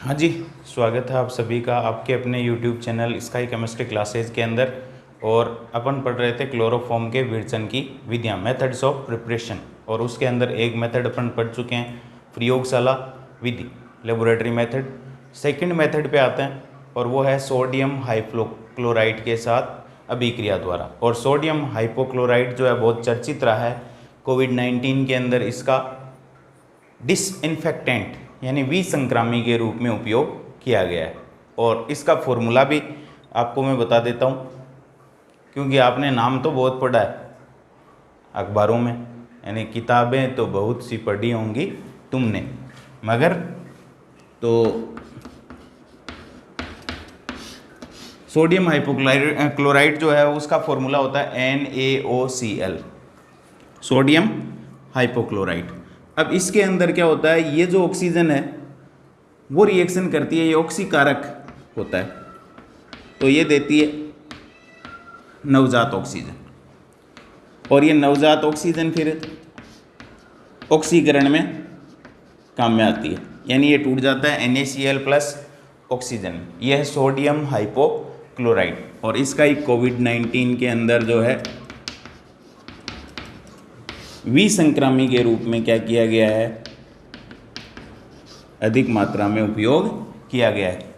हाँ जी, स्वागत है आप सभी का आपके अपने YouTube channel sky chemistry classes के अंदर। और अपन पढ़ रहे थे क्लोरोफॉर्म के विरचन की विधियाँ, मेथड्स ऑफ प्रिपरेशन। और उसके अंदर एक मेथड अपन पढ़ चुके हैं, प्रयोगशाला विधि, लेबोरेटरी मेथड। सेकंड मेथड पे आते हैं और वो है सोडियम हाइपोक्लोराइड के साथ अभिक्रिया द्वारा। और सोडियम हाइपोक्लोराइड जो है बहुत चर्चित रहा है कोविड-19 के अंदर। इसका डिसइंफेक्टेंट यानी विसंक्रामी के रूप में उपयोग किया गया है। और इसका फॉर्मूला भी आपको मैं बता देता हूँ, क्योंकि आपने नाम तो बहुत पढ़ा है अखबारों में, यानी किताबें तो बहुत सी पढ़ी होंगी तुमने, मगर तो सोडियम हाइपोक्लोराइड जो है उसका फॉर्मूला होता है NaOCl, सोडियम हाइपोक्लोराइड। अब इसके अंदर क्या होता है, ये जो ऑक्सीजन है वो रिएक्शन करती है, ये ऑक्सीकारक होता है, तो ये देती है नवजात ऑक्सीजन। और ये नवजात ऑक्सीजन फिर ऑक्सीकरण में काम में आती है, यानी ये टूट जाता है NaCl प्लस ऑक्सीजन। यह है सोडियम हाइपोक्लोराइड। और इसका ही कोविड-19 के अंदर जो है विसंक्रामी के रूप में क्या किया गया है, अधिक मात्रा में उपयोग किया गया है।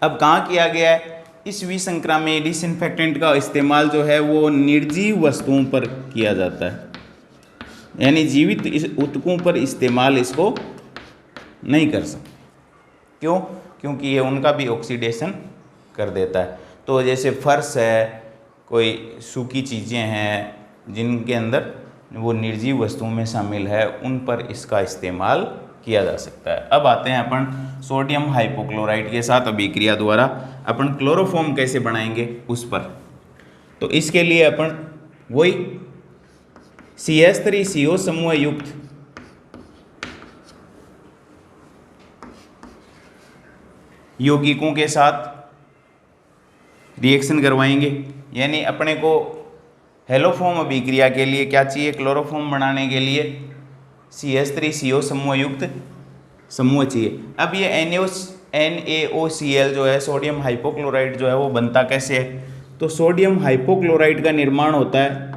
अब कहाँ किया गया है, इस विसंक्रामी डिसइंफेक्टेंट का इस्तेमाल जो है वो निर्जीव वस्तुओं पर किया जाता है, यानी जीवित ऊतकों पर इस्तेमाल इसको नहीं कर सकते। क्यों? क्योंकि ये उनका भी ऑक्सीडेशन कर देता है। तो जैसे फर्श है, कोई सूखी चीज़ें हैं जिनके अंदर वो निर्जीव वस्तुओं में शामिल है, उन पर इसका इस्तेमाल किया जा सकता है। अब आते हैं अपन सोडियम हाइपोक्लोराइड के साथ अभिक्रिया द्वारा अपन क्लोरोफॉर्म कैसे बनाएंगे उस पर। तो इसके लिए अपन वही CH3CO समूह युक्त यौगिकों के साथ रिएक्शन करवाएंगे। यानी अपने को हेलोफॉर्म अभिक्रिया के लिए क्या चाहिए, क्लोरोफॉर्म बनाने के लिए CH3CO समूह युक्त समूह चाहिए। अब ये NaOCl जो है, सोडियम हाइपोक्लोराइड जो है, वो बनता कैसे है। तो सोडियम हाइपोक्लोराइड का निर्माण होता है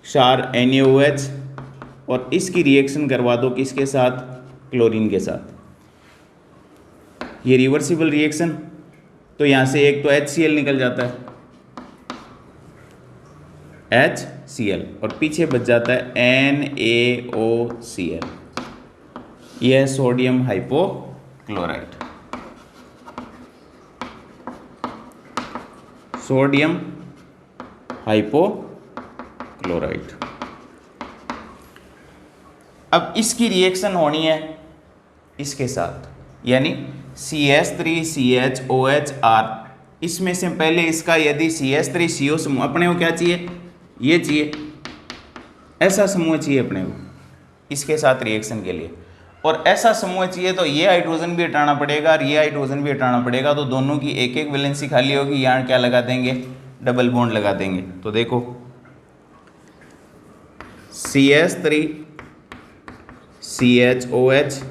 क्षार NaOH, और इसकी रिएक्शन करवा दो किसके साथ, क्लोरीन के साथ। ये रिवर्सिबल रिएक्शन, तो यहाँ से एक तो HCl निकल जाता है, HCl, और पीछे बच जाता है NaOCl। यह है सोडियम हाइपोक्लोराइड। Sodium hypochloride. अब इसकी रिएक्शन होनी है इसके साथ, यानी CH3CHOHR। इसमें से पहले इसका यदि CH3CO समूह, अपने को क्या चाहिए, ये चाहिए, ऐसा समूह चाहिए अपने को इसके साथ रिएक्शन के लिए। और ऐसा समूह चाहिए तो ये हाइड्रोजन भी हटाना पड़ेगा और ये हाइड्रोजन भी हटाना पड़ेगा, तो दोनों की एक एक वैलेंसी खाली होगी। यहाँ क्या लगा देंगे, डबल बॉन्ड लगा देंगे। तो देखो CH3CHOH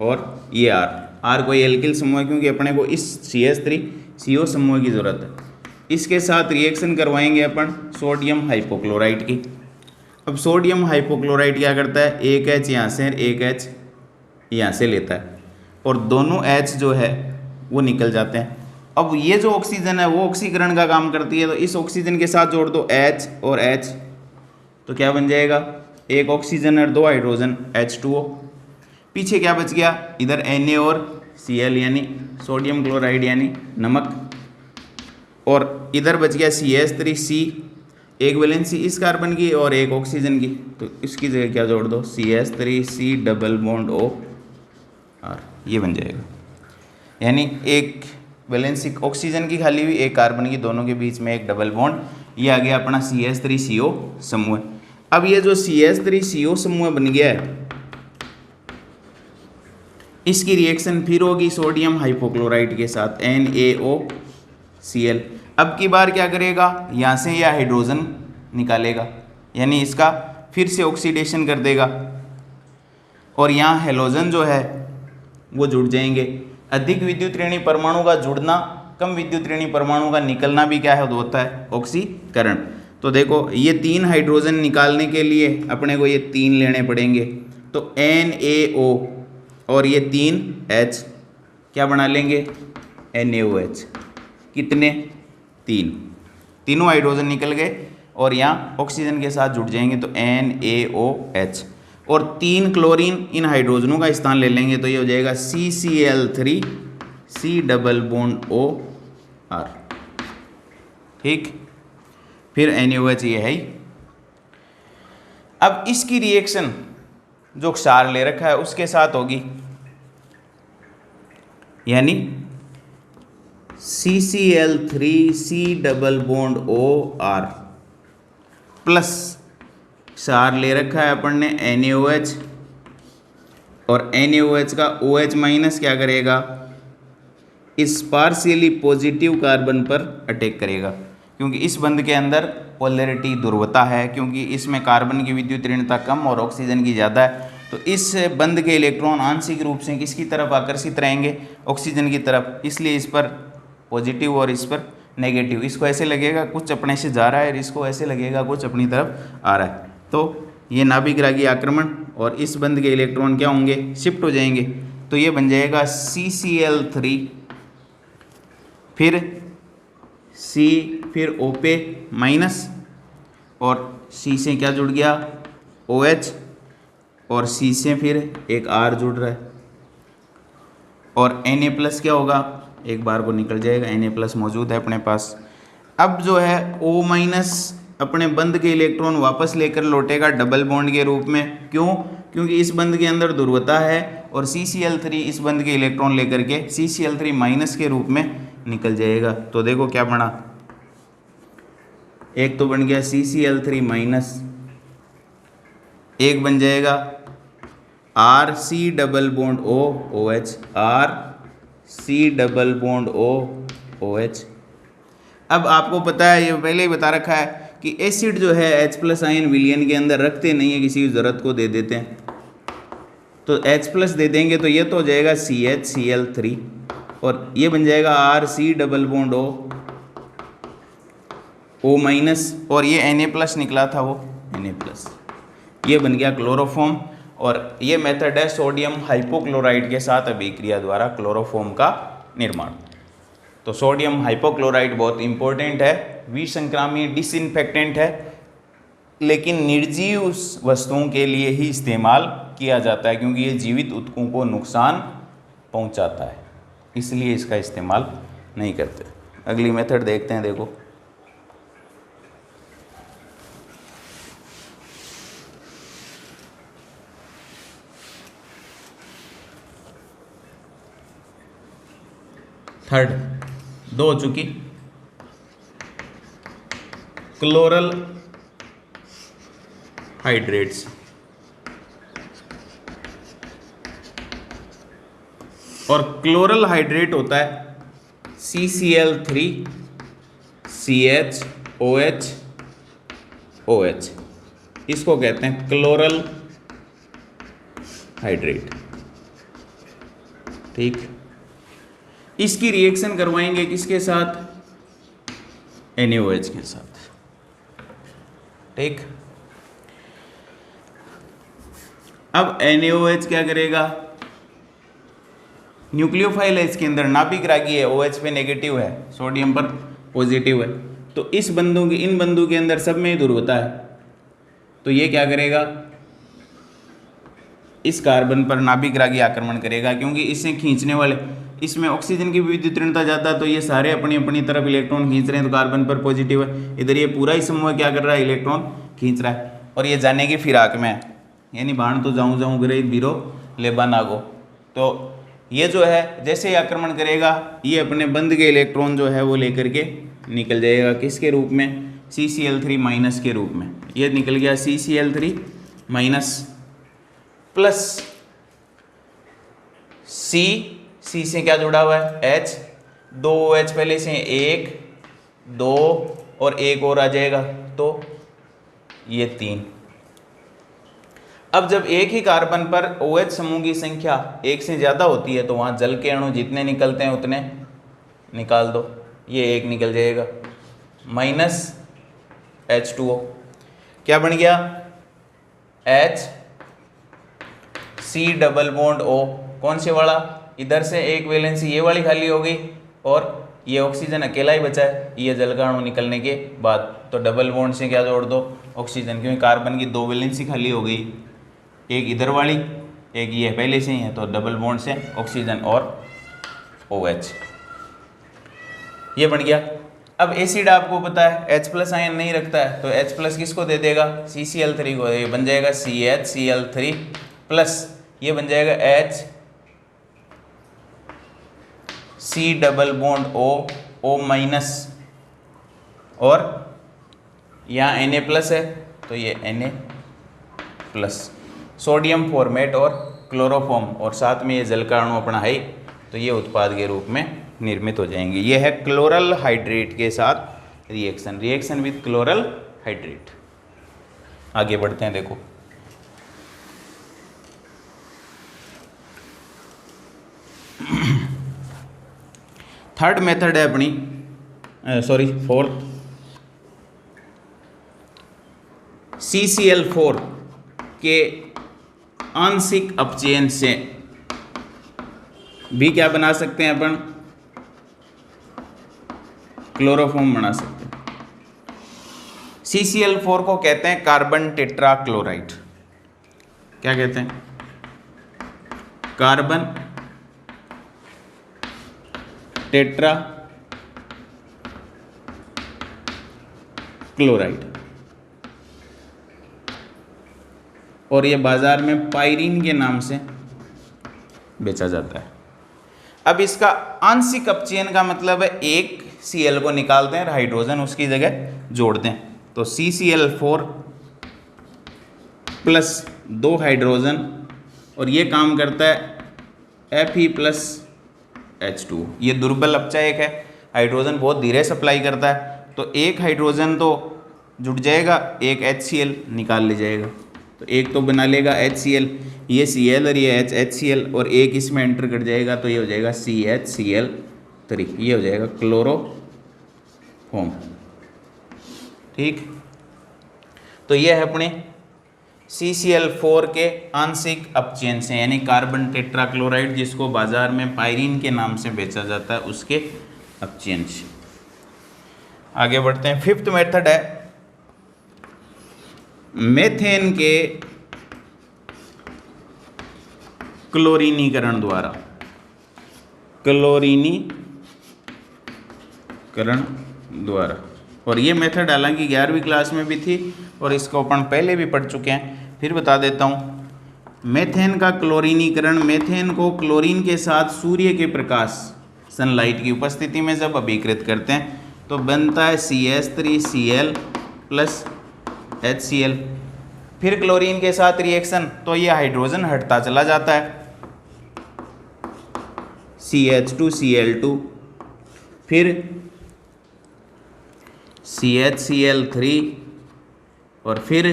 और ये R कोई एल्किल समूह है, क्योंकि अपने को इस CH3CO समूह की ज़रूरत है। इसके साथ रिएक्शन करवाएंगे अपन सोडियम हाइपोक्लोराइड की। अब सोडियम हाइपोक्लोराइड क्या करता है, एक H यहाँ से एक H यहाँ से लेता है, और दोनों H जो है वो निकल जाते हैं। अब ये जो ऑक्सीजन है वो ऑक्सीकरण का काम करती है, तो इस ऑक्सीजन के साथ जोड़ दो H और H, तो क्या बन जाएगा, एक ऑक्सीजन और दो हाइड्रोजन, H2O। पीछे क्या बच गया, इधर Na और Cl यानी सोडियम क्लोराइड यानी नमक, और इधर बच गया CH3C, एक वैलेंसी इस कार्बन की और एक ऑक्सीजन की, तो इसकी जगह क्या जोड़ दो, CH3C double bond O R, ये बन जाएगा। यानी एक वैलेंसी ऑक्सीजन की खाली हुई, एक कार्बन की, दोनों के बीच में एक डबल बॉन्ड, ये आ गया अपना CH3CO समूह। अब ये जो CH3CO समूह बन गया है, इसकी रिएक्शन फिर होगी सोडियम हाइपोक्लोराइड के साथ NaOCl। अब की बार क्या करेगा, यहाँ से यह हाइड्रोजन निकालेगा, यानी इसका फिर से ऑक्सीडेशन कर देगा, और यहाँ हेलोजन जो है वो जुड़ जाएंगे। अधिक विद्युत ऋणी परमाणु का जुड़ना, कम विद्युत ऋणी परमाणु का निकलना भी क्या है, होता है ऑक्सीकरण। तो देखो ये 3 हाइड्रोजन निकालने के लिए अपने को ये 3 लेने पड़ेंगे, तो NaO और ये 3 H क्या बना लेंगे, NaOH। कितने, 3, तीनों हाइड्रोजन निकल गए और यहाँ ऑक्सीजन के साथ जुड़ जाएंगे तो NaOH, और 3 क्लोरीन इन हाइड्रोजनों का स्थान ले लेंगे तो ये हो जाएगा CCl3 C double bond OR। ठीक, फिर NaOH ये है ही। अब इसकी रिएक्शन जो क्षार ले रखा है उसके साथ होगी, यानी CCl3 C double bond OR plus क्षार ले रखा है अपन ने NaOH, और NaOH का OH माइनस क्या करेगा, इस पार्शियली पॉजिटिव कार्बन पर अटैक करेगा, क्योंकि इस बंध के अंदर पोलैरिटी ध्रुवता है, क्योंकि इसमें कार्बन की विद्युत ऋणता कम और ऑक्सीजन की ज़्यादा है। तो इस बंध के इलेक्ट्रॉन आंशिक रूप से किसकी तरफ आकर्षित रहेंगे, ऑक्सीजन की तरफ, इसलिए इस पर पॉजिटिव और इस पर नेगेटिव। इसको ऐसे लगेगा कुछ अपने से जा रहा है, इसको ऐसे लगेगा कुछ अपनी तरफ आ रहा है। तो ये नाभिकरागी आक्रमण और इस बंध के इलेक्ट्रॉन क्या होंगे, शिफ्ट हो जाएंगे। तो ये बन जाएगा CCl3 फिर C फिर O पे माइनस, और C से क्या जुड़ गया, OH, और C से फिर एक R जुड़ रहा है, और Na प्लस क्या होगा, एक बार को निकल जाएगा, Na प्लस मौजूद है अपने पास। अब जो है O माइनस अपने बंध के इलेक्ट्रॉन वापस लेकर लौटेगा डबल बॉन्ड के रूप में। क्यों, क्योंकि इस बंध के अंदर ध्रुवता है, और CCl3 इस बंध के इलेक्ट्रॉन लेकर के CCl3 माइनस के रूप में निकल जाएगा। तो देखो क्या बना, एक तो बन गया CCl3 माइनस, एक बन जाएगा RC double bond OH, RC double bond OH। अब आपको पता है, ये पहले ही बता रखा है कि एसिड जो है H प्लस आयन विलयन के अंदर रखते नहीं है, किसी ज़रूरत को दे देते हैं। तो H प्लस दे देंगे तो ये तो हो जाएगा CHCl3, और ये बन जाएगा RC double bond O minus, और ये Na प्लस निकला था वो Na प्लस, ये बन गया क्लोरोफॉर्म। और ये मेथड है सोडियम हाइपोक्लोराइड के साथ अभिक्रिया द्वारा क्लोरोफॉर्म का निर्माण। तो सोडियम हाइपोक्लोराइड बहुत इंपॉर्टेंट है, विसंक्रामी डिसइंफेक्टेंट है, लेकिन निर्जीव वस्तुओं के लिए ही इस्तेमाल किया जाता है, क्योंकि ये जीवित ऊतकों को नुकसान पहुंचाता है, इसलिए इसका इस्तेमाल नहीं करते। अगली मेथड देखते हैं, देखो थर्ड, 2 हो चुकी, क्लोरल हाइड्रेट्स। और क्लोरल हाइड्रेट होता है CCl3 CHOH OH, इसको कहते हैं क्लोरल हाइड्रेट। ठीक, इसकी रिएक्शन करवाएंगे किसके साथ, NaOH के साथ। ठीक, अब NaOH क्या करेगा, न्यूक्लियोफाइल है इसके अंदर, नाभिकरागी है, OH पे नेगेटिव है, सोडियम पर पॉजिटिव है, तो इस बंधु के, इन बंधु के अंदर सब में ही ध्रुवता है। तो ये क्या करेगा, इस कार्बन पर नाभिकरागी आक्रमण करेगा, क्योंकि इसे खींचने वाले, इसमें ऑक्सीजन की विद्युत ऋणता ज़्यादा, तो ये सारे अपनी अपनी तरफ इलेक्ट्रॉन खींच रहे हैं, तो कार्बन पर पॉजिटिव है, इधर ये पूरा ही समूह क्या कर रहा है, इलेक्ट्रॉन खींच रहा है, और ये जाने की फिराक में है, यानी बाण तो जाऊँ जाऊँ गरे बीरो लेबा नागो। तो ये जो है जैसे ही आक्रमण करेगा, ये अपने बंध के इलेक्ट्रॉन जो है वो लेकर के निकल जाएगा, किसके रूप में, CCl3 माइनस के रूप में। ये निकल गया CCl3 माइनस प्लस C से क्या जुड़ा हुआ है, H, 2 OH पहले से 1 2 और एक और आ जाएगा, तो ये 3। अब जब एक ही कार्बन पर OH समूह की संख्या एक से ज़्यादा होती है तो वहाँ जल के अणु जितने निकलते हैं उतने निकाल दो, ये एक निकल जाएगा माइनस H2O, क्या बन गया HC डबल बॉन्ड O, कौन से वाला, इधर से एक वैलेंसी ये वाली खाली हो गई और ये ऑक्सीजन अकेला ही बचा है ये जल का अणु निकलने के बाद, तो डबल बॉन्ड से क्या जोड़ दो ऑक्सीजन, क्योंकि कार्बन की 2 वैलेंसी खाली हो गई, एक इधर वाली एक ये पहले से ही है, तो डबल बॉन्ड से ऑक्सीजन और OH, ये बन गया। अब एसिड आपको पता है H+ आयन नहीं रखता है तो H+ किसको दे देगा CCl3 को, ये बन जाएगा CHCl3 प्लस ये बन जाएगा HC double bond O minus, और यहाँ Na+ है तो ये Na+, सोडियम फॉर्मेट और क्लोरोफॉर्म, और साथ में ये जल का अणु अपना है तो ये उत्पाद के रूप में निर्मित हो जाएंगे। ये है क्लोरल हाइड्रेट के साथ रिएक्शन विद क्लोरल हाइड्रेट। आगे बढ़ते हैं, देखो थर्ड मेथड है अपनी, फोर्थ, CCl4 के आंशिक अपचयन से भी क्या बना सकते हैं अपन, क्लोरोफॉर्म बना सकते हैं। CCl4 को कहते हैं कार्बन टेट्रा क्लोराइड, क्या कहते हैं, कार्बन टेट्रा क्लोराइड, और ये बाजार में पायरीन के नाम से बेचा जाता है। अब इसका आंशिक अपचयन का मतलब है एक Cl को निकालते हैं और हाइड्रोजन उसकी जगह जोड़ते हैं, तो CCl4 प्लस 2 हाइड्रोजन, और ये काम करता है Fe+H2, ये दुर्बल अपचयक है, हाइड्रोजन बहुत धीरे सप्लाई करता है, तो एक हाइड्रोजन तो जुड़ जाएगा, एक HCl निकाल ले जाएगा, तो एक तो बना लेगा HCl, ये Cl और ये HCl, और एक इसमें एंटर कर जाएगा तो ये हो जाएगा CHCl3, ये हो जाएगा क्लोरोफॉर्म। ठीक, तो ये है अपने CCl4 के आंशिक अपचयन से, यानी कार्बन टेट्राक्लोराइड जिसको बाजार में पायरीन के नाम से बेचा जाता है उसके अपचयन से। आगे बढ़ते हैं, फिफ्थ मेथड है मेथेन के क्लोरीनीकरण द्वारा, और ये मेथड हालांकि 11वीं क्लास में भी थी और इसको अपन पहले भी पढ़ चुके हैं, फिर बता देता हूँ। मेथेन का क्लोरीनीकरण, मेथेन को क्लोरीन के साथ सूर्य के प्रकाश सनलाइट की उपस्थिति में जब अभिकृत करते हैं तो बनता है CH3Cl प्लस HCl, फिर क्लोरीन के साथ रिएक्शन तो ये हाइड्रोजन हटता चला जाता है, CH2Cl2, फिर CHCl3 और फिर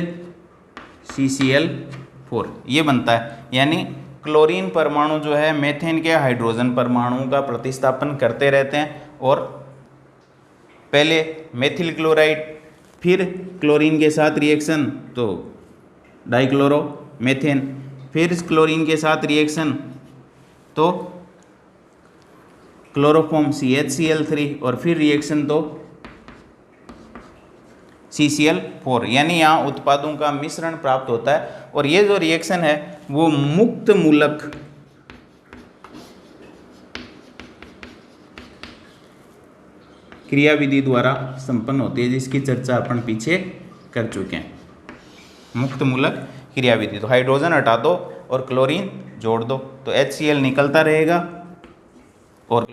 CCl4, ये बनता है। यानी क्लोरीन परमाणु जो है मेथेन के हाइड्रोजन परमाणु का प्रतिस्थापन करते रहते हैं, और पहले मेथिल क्लोराइड, फिर क्लोरीन के साथ रिएक्शन तो डाइक्लोरो मेथेन, फिर क्लोरीन के साथ रिएक्शन तो क्लोरोफॉर्म CHCl3, और फिर रिएक्शन तो CCl4, यानी यहाँ उत्पादों का मिश्रण प्राप्त होता है। और ये जो रिएक्शन है वो मुक्त मूलक क्रियाविधि द्वारा संपन्न होती है, जिसकी चर्चा अपन पीछे कर चुके हैं। मुक्त मूलक क्रियाविधि, तो हाइड्रोजन हटा दो और क्लोरीन जोड़ दो तो HCl निकलता रहेगा और